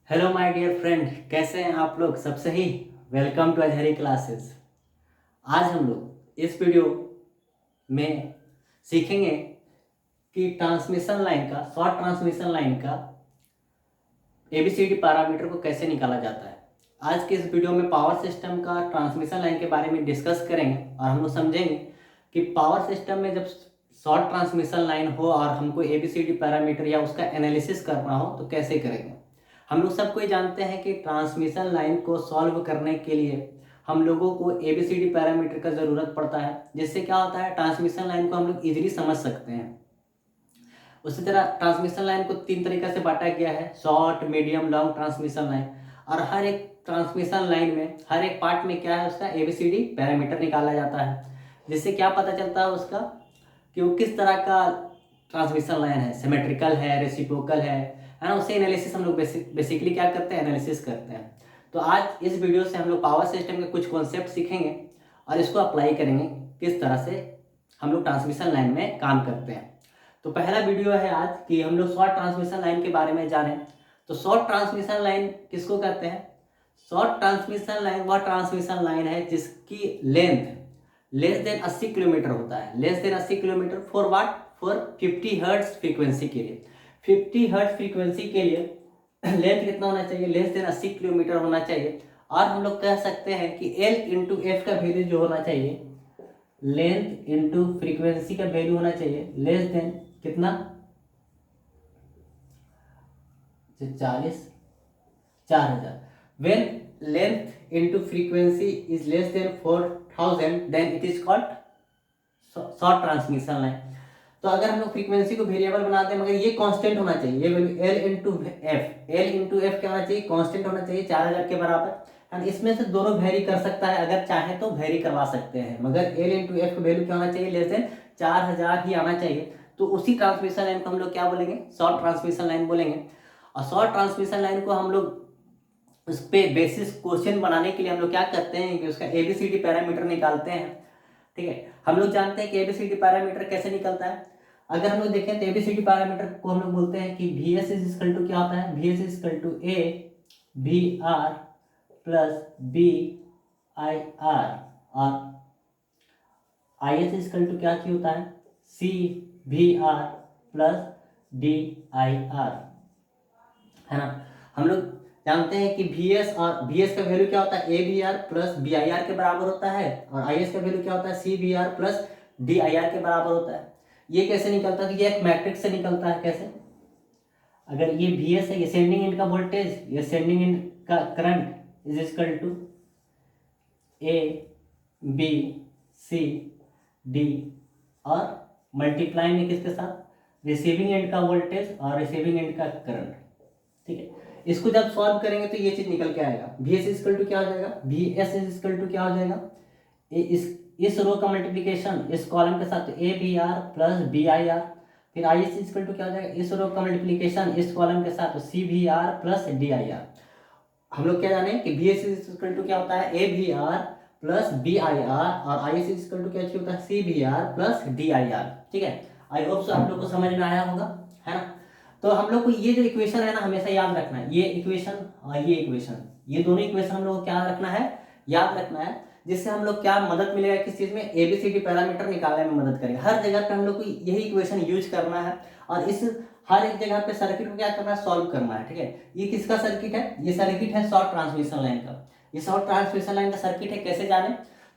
Hello my dear friend, कैसे हैं आप लोग? सब सही? Welcome to Azhari classes. आज हम लोग इस वीडियो में सीखेंगे कि ट्रांसमिशन लाइन का, शॉर्ट ट्रांसमिशन लाइन का एबीसीडी पैरामीटर को कैसे निकाला जाता है। आज के इस वीडियो में पावर सिस्टम का ट्रांसमिशन लाइन के बारे में डिस्कस करेंगे और हम लोग समझेंगे कि पावर सिस्टम में जब शॉर्ट ट्रांसमिशन लाइन हो और हमको एबीसीडी पैरामीटर या उसका एनालिसिस करना हो तो कैसे करेंगे। हम लोग सबको ही जानते हैं कि ट्रांसमिशन लाइन को सॉल्व करने के लिए हम लोगों को एबीसीडी पैरामीटर का ज़रूरत पड़ता है, जिससे क्या होता है, ट्रांसमिशन लाइन को हम लोग इजीली समझ सकते हैं। उसी तरह ट्रांसमिशन लाइन को 3 तरीके से बांटा गया है: short, medium, long transmission line. और हर एक ट्रांसमिशन लाइन में, हर एक पार्ट में क्या है, उसका एबीसीडी पैरामीटर निकाला जाता है, जिससे क्या पता चलता है उसका कि वो किस तरह का ट्रांसमिशन लाइन है, सिमेट्रिकल है, रेसिप्रोकल है ना। उससे एनालिसिस हम लोग बेसिकली क्या करते हैं, एनालिसिस करते हैं। तो आज इस वीडियो से हम लोग पावर सिस्टम के कुछ कॉन्सेप्ट सीखेंगे और इसको अप्लाई करेंगे किस तरह से हम लोग ट्रांसमिशन लाइन में काम करते हैं। तो पहला वीडियो है आज कि हम लोग शॉर्ट ट्रांसमिशन लाइन के बारे में जानें। तो शॉर्ट ट्रांसमिशन लाइन किसको कहते हैं? शॉर्ट ट्रांसमिशन लाइन वह ट्रांसमिशन लाइन है जिसकी लेंथ लेस देन 80 किलोमीटर होता है। Less than 80 kilometre for what? For 50 hertz frequency के लिए। 50 हर्ट्ज फ्रीक्वेंसी के लिए लेंथ कितना होना चाहिए? लेस देन 80 किलोमीटर होना चाहिए। और हम लोग कह सकते हैं कि L इंटू एफ का वैल्यू जो होना चाहिए, लेंथ इंटू फ्रीक्वेंसी का वैल्यू होना चाहिए लेस देन कितना? 4000। When length into frequency is less than 4000 then it is called short transmission line. तो अगर हम लोग फ्रीक्वेंसी को वेरिएबल बनाते हैं, मगर ये कांस्टेंट होना चाहिए, ये वैल्यू एल इंटू एफ क्या होना चाहिए? कांस्टेंट होना चाहिए 4000 के बराबर। एंड इसमें से दोनों वेरी कर सकता है, अगर चाहे तो वेरी करवा सकते हैं, मगर एल इंटू एफ का वैल्यू क्या होना चाहिए? लेस देन 4000 ही आना चाहिए। तो उसी ट्रांसमिशन लाइन को हम लोग क्या बोलेंगे? शॉर्ट ट्रांसमिशन लाइन बोलेंगे। और शॉर्ट ट्रांसमिशन लाइन को हम लोग उस पर बेसिस क्वेश्चन बनाने के लिए हम लोग क्या करते हैं कि उसका एबीसीडी पैरामीटर निकालते हैं। ठीक है, हम लोग जानते हैं कि एबीसीडी पैरामीटर कैसे निकलता है। अगर हम लोग देखें तो एबीसीडी पैरामीटर को हम लोग बोलते हैं कि V S is equal to क्या होता है? V S is equal to A B R plus B I R, और I S is equal to क्या की होता है? C V R plus D I R, है ना। हम लोग जानते हैं कि Vs और Vs का वैल्यू क्या होता है? AVR प्लस BIR के बराबर होता है, और IS का वैल्यू क्या होता है? CVR प्लस DIR के बराबर होता है। ये कैसे निकलता है? तो ये एक मैट्रिक्स से निकलता है। कैसे? अगर ये Vs है, ये सेंडिंग एंड का वोल्टेज, ये सेंडिंग एंड का current is equal to A B C D, और मल्टीप्लाई में किसके साथ? रिसीविंग एंड का वोल्टेज और रिसीविंग एंड का करंट। ठीक है, इसको जब सॉल्व करेंगे तो ये चीज निकल के आएगा। वी एस इक्वल टू क्या हो जाएगा? V S is equal to क्या हो जाएगा? इस रो का मल्टीप्लीकेशन इस कॉलम के साथ, A B R plus B I R. फिर आई एस इक्वल टू क्या हो जाएगा? इस रो का मल्टीप्लीकेशन इस कॉलम के साथ, C V R plus D I R. हम लोग क्या जाने कि वी एस इक्वल टू क्या होता है? A V R plus B I R, और आई एस इक्वल टू क्या होता है? C V R plus D I R. ठीक है, आई होप सो आप लोग को समझ में आया होगा, है ना। तो हम लोग को ये जो इक्वेशन है ना, हमेशा याद रखना है। ये इक्वेशन और ये इक्वेशन, ये दोनों इक्वेशन हम लोग को क्या रखना है? याद रखना है, जिससे हम लोग क्या मदद मिलेगा? किस चीज में? एबीसीडी पैरामीटर निकालने में मदद करेगा। हर जगह पे हम लोग को यही इक्वेशन यूज करना है, और इस हर एक जगह पे सर्किट को क्या करना है? सॉल्व करना है। ठीक है, ये किसका सर्किट है? ये सर्किट है शॉर्ट ट्रांसमिशन लाइन का। ये शॉर्ट ट्रांसमिशन लाइन का सर्किट है। कैसे जाने?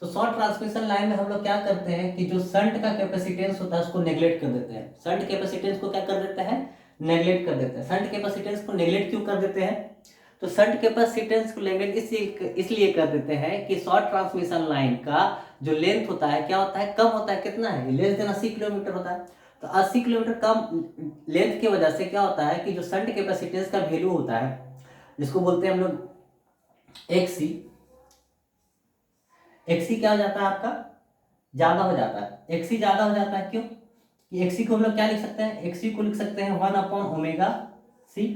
तो शॉर्ट ट्रांसमिशन लाइन में हम लोग क्या करते हैं कि जो शंट का कैपेसिटेंस होता है उसको नेग्लेक्ट कर देते हैं। शंट कैपेसिटेंस को क्या कर देते हैं? नेग्लेक्ट कर देते हैं। शंट कैपेसिटेंस को नेग्लेक्ट क्यों कर देते हैं? तो शंट कैपेसिटेंस को नेग्लेक्ट इसलिए कर देते हैं कि शॉर्ट ट्रांसमिशन लाइन का जो लेंथ होता है क्या होता है? कम होता है। कितना है? लेस देन 80 किलोमीटर होता है। तो 80 किलोमीटर कम लेंथ की वजह से क्या होता है कि जो शंट कैपेसिटेंस का वैल्यू होता है, जिसको बोलते हैं हम लोग एक्सी, एक्सी क्या हो जाता है आपका? ज्यादा हो जाता है। एक्सी ज्यादा हो जाता है। क्यों? कि एक्सी को हम लोग क्या लिख सकते हैं? एक्सी को लिख सकते हैं 1 अपॉन ओमेगा सी।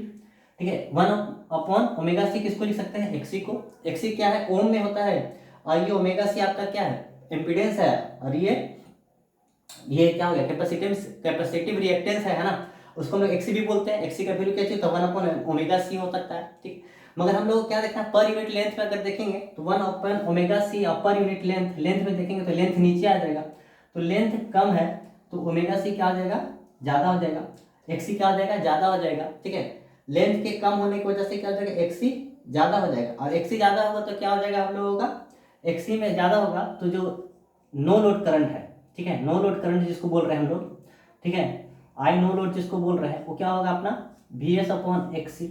ठीक है, 1 अपॉन ओमेगा सी किसको लिख सकते हैं? एक्सी को। एक्सी क्या है? ओम में होता है, और ये ओमेगा सी आपका क्या है? इम्पीडेंस है, और ये क्या हो गया? कैपेसिटिव रिएक्टेंस है ना। उसको हम लोग एक्सी भी बोलते हैं। एक्सी का वैल्यू क्या चाहिए, तो 1/ओमेगा सी हो सकता है, ठीक। मगर हम लोग को क्या देखना है, पर यूनिट लेंथ में अगर देखेंगे तो 1/ओमेगा सी, और पर यूनिट लेंथ में देखेंगे तो लेंथ नीचे आ जाएगा, तो लेंथ कम है तो ओमेगा सी क्या हो जाएगा, ज़्यादा हो जाएगा, एक्सी क्या हो जाएगा, ज़्यादा हो जाएगा, ठीक है। लेंथ के कम होने की वजह से क्या हो जाएगा, एक्सी ज़्यादा हो जाएगा, और एक्सी ज़्यादा होगा तो क्या हो जाएगा हम लोगों का, एक्सी में ज़्यादा होगा तो जो नो लोड करंट है, ठीक है, नो लोड करंट जिसको बोल रहे हैं हम लोग, ठीक है, आई नो लोड जिसको बोल रहे हैं, वो क्या होगा अपना VS/XC।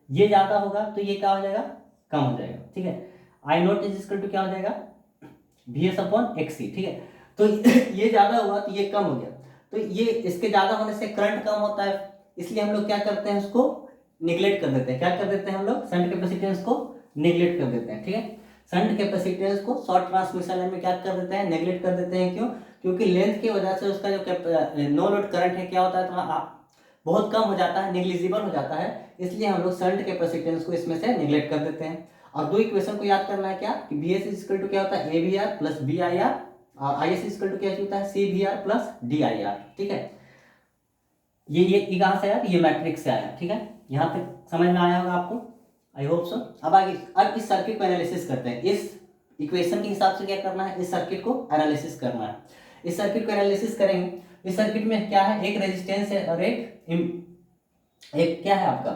ये ज़्यादा होगा तो ये क्या हो जाएगा, कम हो जाएगा, ठीक है। आई नोट इज इक्वल टू क्या हो जाएगा, VS/XC, ठीक है। तो ये ज़्यादा हुआ तो ये कम हो गया, तो ये इसके ज़्यादा होने से करंट कम होता है, इसलिए हम लोग क्या करते हैं, उसको निगलेक्ट कर देते हैं। क्या कर देते हैं हम लोग, शंट कैपेसिटेंस को निगलेक्ट कर देते हैं, ठीक है। शंट कैपेसिटेंस को शॉर्ट ट्रांसमिशन लाइन में क्या कर देते हैं, नेगलेक्ट कर देते हैं। क्यों, क्योंकि लेंथ की वजह से उसका जो नो लोड करंट है क्या होता है, तो बहुत कम हो जाता है, नेग्लिजिबल हो जाता है, इसलिए हम लोग शंट कैपेसिटेंस को इसमें से निगलेक्ट कर देते हैं। और दो इक्वेशन को याद करना है क्या, कि BS इज इक्वल टू क्या होता है, AVR प्लस BIR, और IS इज इक्वल टू क्या होता है, CVR प्लस DIR, ठीक है। ये कहाँ से आया, ये मैट्रिक्स से आया, ठीक है। यहाँ तक समझ में आया होगा आपको, आई होप सो। अब आगे, अब इस सर्किट को एनालिसिस करते हैं। इस इक्वेशन के हिसाब से क्या करना है, इस सर्किट को एनालिसिस करना है। इस सर्किट को एनालिसिस करेंगे, इस सर्किट में क्या है, एक रेजिस्टेंस है और एक क्या है आपका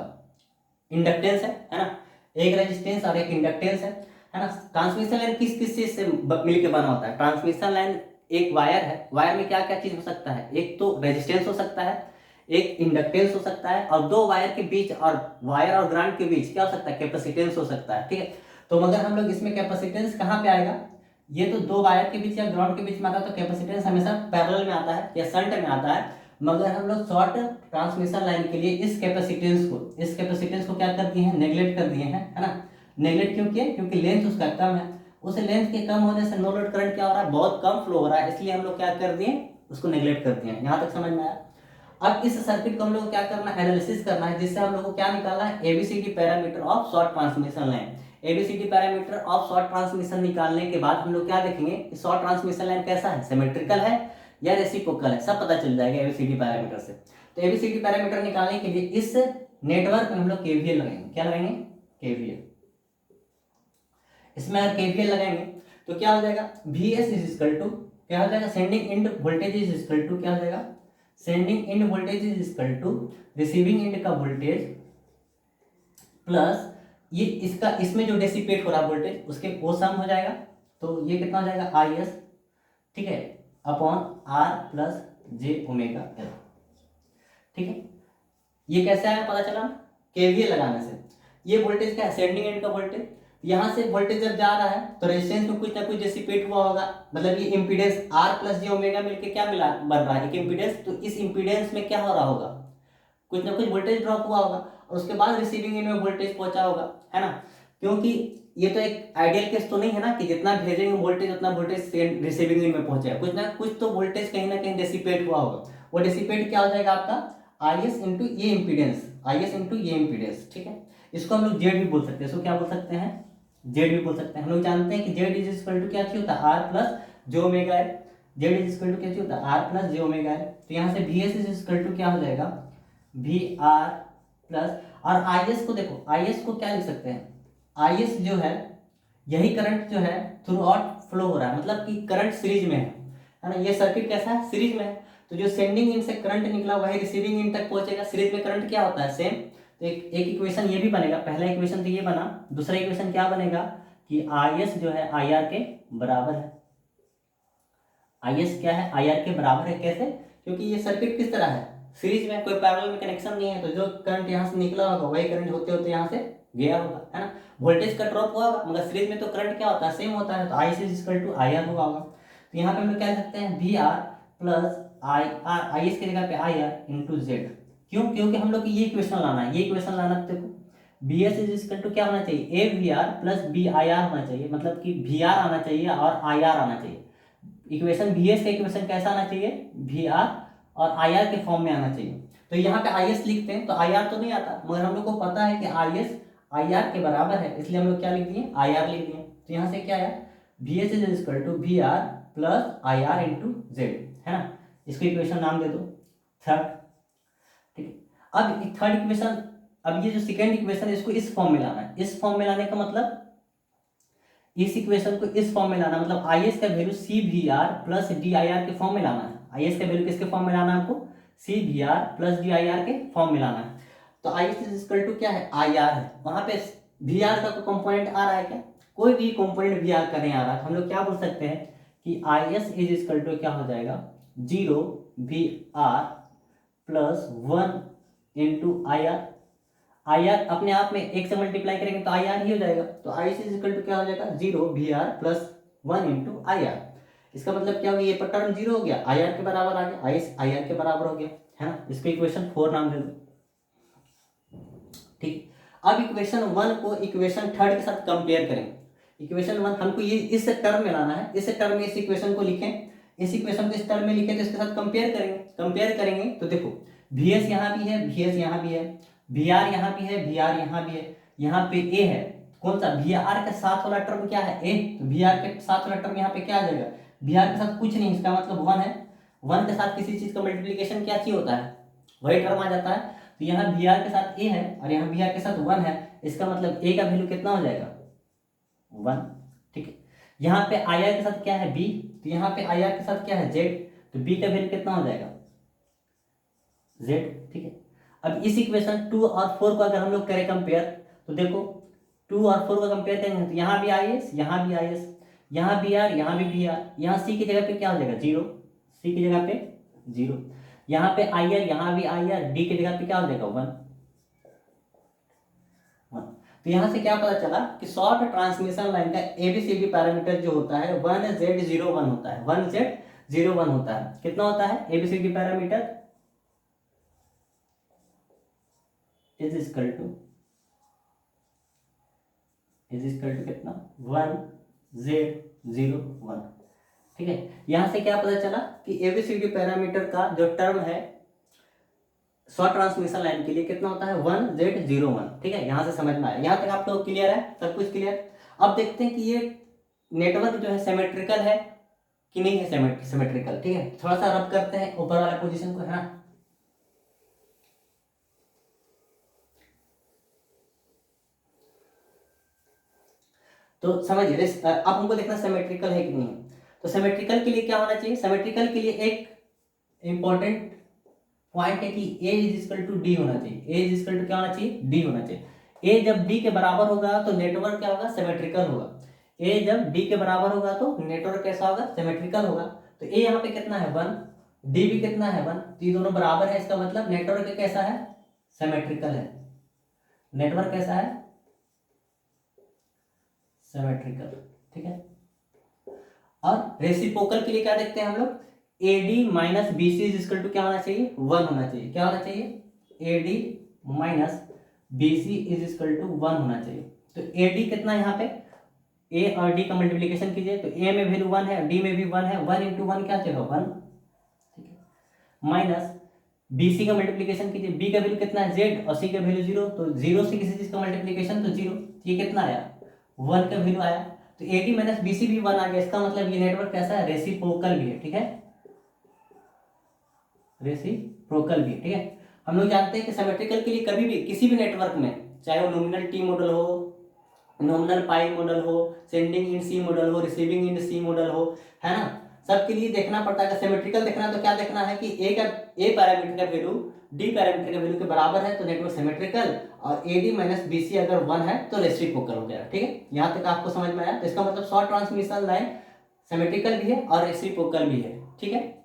इंडक्टेंस है ना, एक रेजिस्टेंस और एक इंडक्टेंस है ना। ट्रांसमिशन लाइन किस किस चीज से मिलकर बना होता है, ट्रांसमिशन लाइन एक वायर है, वायर में क्या क्या चीज हो सकता है, एक तो रेजिस्टेंस हो सकता है, एक इंडक्टेंस हो सकता है, और दो वायर के बीच, और वायर और ग्राउंड के बीच क्या हो सकता है, कैपेसिटेंस हो सकता है, ठीक है। तो मगर हम लोग इसमें कैपेसिटेंस कहाँ पे आएगा, ये तो दो वायर के बीच या ग्राउंड के बीच में आता है, तो कैपेसिटेंस हमेशा पैरेलल में आता है या शंट में आता है। मगर हम लोग शॉर्ट ट्रांसमिशन लाइन के लिए इस कैपेसिटेंस को क्या कर दिए हैं, नेगलेक्ट कर दिए हैं, है ना। नेगलेक्ट क्यों किया, क्योंकि लेंथ उसका कम है, उस लेंथ के कम होने से नो लोड करंट क्या हो रहा है, बहुत कम फ्लो हो रहा है, इसलिए हम लोग क्या कर दिए, उसको नेगलेक्ट कर दिए। यहाँ तक समझ में आया। अब इस सर्किट को हम लोग क्या करना है, एनालिसिस करना है, जिससे हम लोग को क्या निकालना है, ABCD parameter of short transmission line. ABCD parameter of short transmission निकालने के बाद हम लोग क्या देखेंगे, शॉर्ट ट्रांसमिशन लाइन कैसा है, सिमेट्रिकल है या रेसिप्रोकल है, सब पता चल जाएगा ABCD पैरामीटर से। तो ABCD पैरामीटर निकालने के लिए इस नेटवर्क में हम लोग KVL लगाएंगे। क्या लगाएंगे, KVL। इसमें अगर KVL लगाएंगे तो क्या हो जाएगा, VS इज इक्वल टू क्या हो जाएगा, sending end voltage is equal to क्या हो जाएगा, sending end voltage is equal to receiving end का वोल्टेज प्लस ये इसका, इसमें जो डेसिपेट हो रहा है वोल्टेज उसके वो सम हो जाएगा, तो ये कितना हो जाएगा, IS, ठीक है, अपॉन R प्लस j⍵L, ठीक है। ये कैसे आया पता चला, KVL लगाने से। ये वोल्टेज क्या है, सेंडिंग एंड का वोल्टेज, यहाँ से वोल्टेज जब जा रहा है तो रेजिस्टेंस में कुछ ना कुछ डिसिपेट हुआ होगा, मतलब ये इंपीडेंस R प्लस j⍵ मिलके क्या मिला, बन रहा है एक इंपीडेंस, तो इस इंपीडेंस में क्या हो रहा होगा, कुछ ना कुछ वोल्टेज ड्रॉप हुआ होगा, और उसके बाद रिसीविंग एंड में वोल्टेज पहुंचा होगा, है ना। क्योंकि ये तो एक आइडियल केस तो नहीं है ना, कि जितना भेजेंगे वोल्टेज उतना वोल्टेज रिसीविंग एंड में पहुंचेगा, कुछ ना कुछ तो वोल्टेज कहीं ना कहीं डिसिपेट हुआ होगा। वो डिसिपेट क्या हो जाएगा आपका, IS इंटू ये इंपीडेंस, IS इंटू ये इंपीडेंस, ठीक है। इसको हम लोग जेड भी बोल सकते हैं, इसको क्या बोल सकते हैं, जेड भी बोल सकते हैं। हम लोग जानते हैं कि जेड इज इक्वल टू क्या चाहिए होता है, R plus j⍵L, Z is equal to क्या चाहिए होता है, R प्लस j⍵L। तो यहाँ से VS इज इक्वल टू क्या हो जाएगा, VR प्लस, और IS को देखो, IS को क्या लिख सकते हैं, IS जो है यही करंट जो है थ्रू आउट फ्लो हो रहा है, मतलब कि करंट सीरीज में है ना। ये सर्किट कैसा है, सीरीज में है, तो जो सेंडिंग इन से करंट निकला वही रिसीविंग इन तक पहुंचेगा। सीरीज में करंट क्या होता है, सेम। तो एक इक्वेशन ये भी बनेगा, पहला इक्वेशन तो ये बना, दूसरा इक्वेशन क्या बनेगा कि IS जो है IR के बराबर है। IS क्या है, IR के बराबर है, कैसे, क्योंकि ये सर्किट किस तरह है, सीरीज में, कोई पैरेलल में कनेक्शन नहीं है, तो जो करंट यहाँ से निकला होगा वही करंट होते होते यहाँ से गया होगा, है ना। वोल्टेज का ड्रॉप हुआ होगा, मगर सीरीज में तो करंट क्या होता है, सेम होता है, तो IS is equal to IR हुआ होगा। तो यहाँ पे हम लोग क्या लिख सकते हैं, VR प्लस IS की जगह पे IR इंटू जेड। क्यों, क्योंकि हम लोग को ये इक्वेशन लाना है, ये इक्वेशन लाना है, देखो BS इज इक्वल टू क्या होना चाहिए, AVR प्लस BIR होना चाहिए, मतलब कि VR आना चाहिए और IR आना चाहिए। इक्वेशन BS का इक्वेशन कैसा आना चाहिए, VR और IR के फॉर्म में आना चाहिए। तो यहाँ पे IS लिखते हैं तो IR तो नहीं आता, मगर हम लोग को पता है कि IS IR के बराबर है, इसलिए हम लोग क्या लिख दिए, IR लिख दिए। तो यहाँ से क्या आया, VS is equal to VR plus IR into Z, है ना। इसको इक्वेशन नाम दे दो थर्ड। अब थर्ड इक्वेशन, अब ये जो सेकेंड इक्वेशन है इसको इस फॉर्म में लाना है। इस फॉर्म में लाने का मतलब इस इक्वेशन को इस फॉर्म में लाना, मतलब आई एस का value C V R plus D I R के फॉर्म में लाना है। आई एस का वैल्यू किसके फॉर्म में लाना है हमको, C V R plus D I R के फॉर्म में लाना है। तो I S is equal to क्या है, आई आर है, वहां पे वी आर का कोई कंपोनेंट आ रहा है क्या, कोई भी कंपोनेंट वी आर का नहीं आ रहा है, तो हम लोग क्या बोल सकते हैं कि I S is equal to क्या हो जाएगा, 0 V R plus 1 into I R. I R अपने आप में एक से मल्टीप्लाई करेंगे तो आई आर ही हो जाएगा, तो आई सी इक्वल टू क्या हो जाएगा, 0 V R plus 1 into I R. इसका मतलब क्या हो गया, ये पर टर्म 0 हो गया, आई आर के बराबर आ गया, आई आर के बराबर हो गया, है ना। इसको इक्वेशन 4 नाम दे दो, ठीक। अब इक्वेशन 1 को इक्वेशन थर्ड के साथ कंपेयर करेंगे। इक्वेशन 1 हमको ये इस टर्म में लाना है, इस टर्म में इस इक्वेशन को लिखें, इस इक्वेशन को इस टर्म में लिखें तो इसके साथ कंपेयर करेंगे। कंपेयर करेंगे तो देखो वी एस यहाँ भी है, वी एस यहाँ भी है, वी आर यहाँ भी है, वी आर यहाँ भी है, यहाँ पे ए है, कौन सा, वी आर के साथ वाला टर्म क्या है, ए, तो वी आर के साथ वाला टर्म यहाँ पे क्या आ जाएगा, वी आर के साथ कुछ नहीं, इसका मतलब 1 है। 1 के साथ किसी चीज का मल्टीप्लीकेशन क्या चीज होता है, वही टर्म आ जाता है। तो यहाँ वी आर के साथ ए है और यहाँ वी आर के साथ 1 है, इसका मतलब ए का वैल्यू कितना हो जाएगा, 1, ठीक है। यहाँ पे आई आर के साथ क्या है, बी, तो यहाँ पे आई आर के साथ क्या है, जेड, तो बी का वैल्यू कितना हो जाएगा, जेड, ठीक है। अब इस इक्वेशन 2 और 4 को अगर हम लोग करें कंपेयर, तो देखो 2 और 4 को कंपेयर करेंगे तो यहाँ भी आई एस, यहाँ भी आई एस, यहाँ बी आर, यहाँ भी बी आर, यहाँ सी की जगह पे क्या हो जाएगा, 0, सी की जगह पे 0, यहाँ पे आई आर, यहाँ भी आई आर, डी की जगह पे क्या हो जाएगा, 1। तो यहाँ से क्या पता चला कि शॉर्ट ट्रांसमिशन लाइन का एबीसीडी पैरामीटर जो होता है 1Z01 होता है, 1Z01 होता है। कितना होता है ABCD parameter, is equal to कितना, 1Z01, ठीक है। यहां से क्या पता चला कि एबीसीडी पैरामीटर का जो टर्म है शॉर्ट ट्रांसमिशन लाइन के लिए कितना होता है, 1Z01, ठीक है। यहां से समझ में आया, यहां तक आप लोग क्लियर है, सब कुछ क्लियर। अब देखते हैं कि ये नेटवर्क जो है सिमेट्रिकल है कि नहीं है, सिमेट्रिकल, ठीक है। थोड़ा सा रब करते हैं ऊपर वाला पोजीशन को, है ना। तो समझिए अब हमको देखना सिमेट्रिकल है कि नहीं है। तो सिमेट्रिकल के लिए क्या होना चाहिए, सिमेट्रिकल के लिए एक इंपॉर्टेंट पॉइंट है कि ए इज इक्वल टू डी होना चाहिए, ए इज इक्वल टू क्या होना चाहिए, डी होना चाहिए। ए जब डी के बराबर होगा तो नेटवर्क क्या होगा, सिमेट्रिकल होगा। ए जब डी के बराबर होगा तो नेटवर्क कैसा होगा, सिमेट्रिकल होगा। तो ए यहाँ पे कितना है, 1, डी भी कितना है, 1, तो ये दोनों बराबर है, इसका मतलब नेटवर्क कैसा है, सिमेट्रिकल है। नेटवर्क कैसा है, सिमेट्रिकल, ठीक है। और रेसिप्रोकल के लिए क्या देखते हैं हम लोग, AD minus BC is equal to क्या होना चाहिए, 1 होना चाहिए। क्या होना चाहिए, AD minus BC is equal to 1 होना चाहिए। तो एडी कितना यहाँ पे, ए और डी का मल्टीप्लीकेशन कीजिए तो ए में वैल्यू 1 है, डी में भी 1 है, 1 इंटू 1 क्या चाहिए, 1, ठीक है। माइनस बीसी का मल्टीप्लीकेशन कीजिए, बी का वैल्यू कितना है, जेड, और सी का वैल्यू 0, तो 0 से किसी चीज का मल्टीप्लीकेशन तो 0, ये कितना आया, 1 का वैल्यू आया। तो एडी माइनस बीसी भी 1 आ गया, इसका मतलब ये नेटवर्क कैसा है, रेसिप्रोकल भी है, ठीक है, रेसिप्रोकल भी, ठीक है। हम लोग जानते हैं कि सिमेट्रिकल के लिए कभी भी किसी भी नेटवर्क में, चाहे वो नॉमिनल टी मॉडल हो, नॉमिनल पाई मॉडल हो, सेंडिंग इन सी मॉडल हो, रिसीविंग इन सी मॉडल हो, है ना, सबके लिए देखना पड़ता है। सिमेट्रिकल देखना है तो क्या देखना है कि ए पैरामीटर का वैल्यू डी पैरामीटर का वैल्यू के बराबर है तो नेटवर्क सिमेट्रिकल, और एडी माइनस बीसी अगर 1 है तो रेसिप्रोकल हो गया, ठीक है। यहाँ तक आपको समझ में आया। तो इसका मतलब शॉर्ट ट्रांसमिशन लाइन सिमेट्रिकल भी है और रेसिप्रोकल भी है, ठीक है।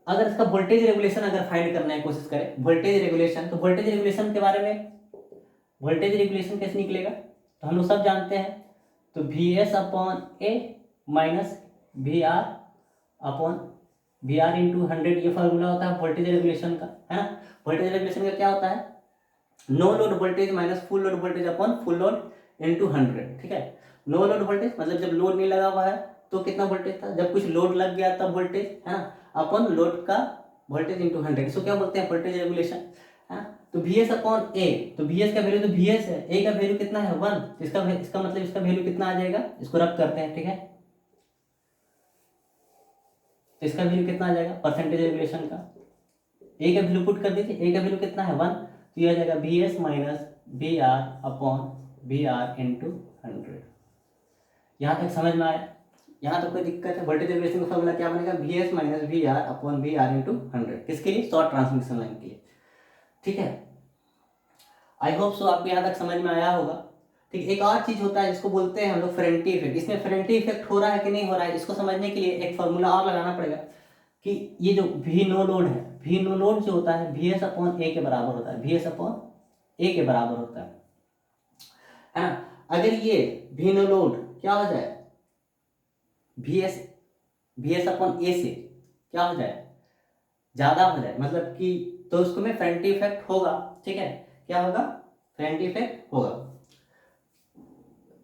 अगर इसका वोल्टेज रेगुलेशन अगर फाइंड करने की कोशिश करें, वोल्टेज रेगुलेशन, तो वोल्टेज रेगुलेशन के बारे में, वोल्टेज रेगुलेशन कैसे निकलेगा, तो हम लोग सब जानते हैं। तो V S upon A minus V R upon V R into 100, ये फॉर्मूला होता है वोल्टेज रेगुलेशन का, है ना। वोल्टेज रेगुलेशन का क्या होता है, no load voltage minus full load voltage upon full load into 100, ठीक है। नो लोड वोल्टेज मतलब जब लोड नहीं लगा हुआ है तो कितना वोल्टेज था, जब कुछ लोड लग गया तब वोल्टेज, है ना, अपॉन लोड का वोल्टेज इंटू 100, इसको क्या बोलते हैं, वोल्टेज रेगुलेशन, है। तो वी एस अपॉन ए, तो वी एस का वैल्यू तो वी एस है, ए का वैल्यू कितना है, 1, तो इसका मतलब इसका वैल्यू कितना आ जाएगा, इसको रब करते हैं, ठीक है। तो इसका वैल्यू कितना आ जाएगा परसेंटेज रेगुलेशन का, ए का वैल्यू पुट कर दीजिए, ए का वैल्यू कितना है 1, तो यह हो जाएगा V S minus V R upon V R into 100। यहाँ तक समझ में आया? यहाँ तो कोई दिक्कत है? वोल्टेज रेगुलेशन का फॉर्मूला क्या बनेगा, V S minus V R upon V R into 100, किसके लिए, शॉर्ट ट्रांसमिशन लाइन के लिए। ठीक है, आई होप सो आपको यहाँ तक समझ में आया होगा। ठीक, एक और चीज होता है जिसको बोलते हैं हम लोग फेरेंटी इफेक्ट। इसमें फेरेंटी इफेक्ट हो रहा है कि नहीं हो रहा है, इसको समझने के लिए एक फॉर्मूला और लगाना पड़ेगा कि ये जो वी नो लोड है, वी नो लोड जो होता है वी एस अपॉन ए के बराबर होता है, वी एस अपॉन ए के बराबर होता है ना। अगर ये वी नो लोड क्या हो जाए, वी एस अपॉन ए से क्या हो जाए, ज्यादा हो जाए, मतलब कि तो उसको में फेरेंटी इफेक्ट होगा। ठीक है, क्या होगा, फेरेंटी इफेक्ट होगा।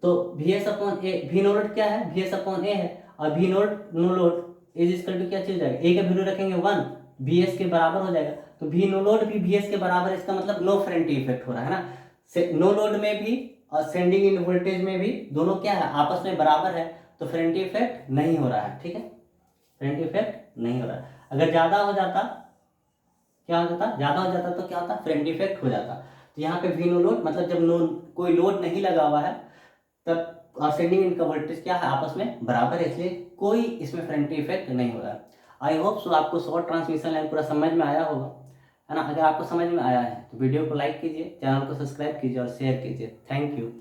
तो V S upon A, V no load क्या है, वी एस अपॉन ए है, और V naught no load is equal to क्या चीज जाएगा, ए का वैल्यू रखेंगे 1, वी एस के बराबर हो जाएगा। तो वी नो लोड भी वी एस के बराबर है, इसका मतलब नो फेरेंटी इफेक्ट हो रहा है ना। नो लोड में भी और सेंडिंग इन वोल्टेज में भी दोनों क्या है, आपस में बराबर है, तो फेरेंटी इफेक्ट नहीं हो रहा है। ठीक है, फेरेंटी इफेक्ट नहीं हो रहा है। अगर ज्यादा हो जाता, क्या हो जाता, ज्यादा हो जाता तो क्या होता, फेरेंटी इफेक्ट हो जाता। तो यहाँ पे वी नो लोड मतलब जब नो कोई लोड नहीं लगा हुआ है तब सेंडिंग इनका वोल्टेज क्या है, आपस में बराबर है, इसलिए कोई इसमें फेरेंटी इफेक्ट नहीं हो रहा है। आई होप सो आपको शॉर्ट ट्रांसमिशन लाइन पूरा समझ में आया होगा, है ना। अगर आपको समझ में आया है तो वीडियो को लाइक कीजिए, चैनल को सब्सक्राइब कीजिए और शेयर कीजिए। Thank you.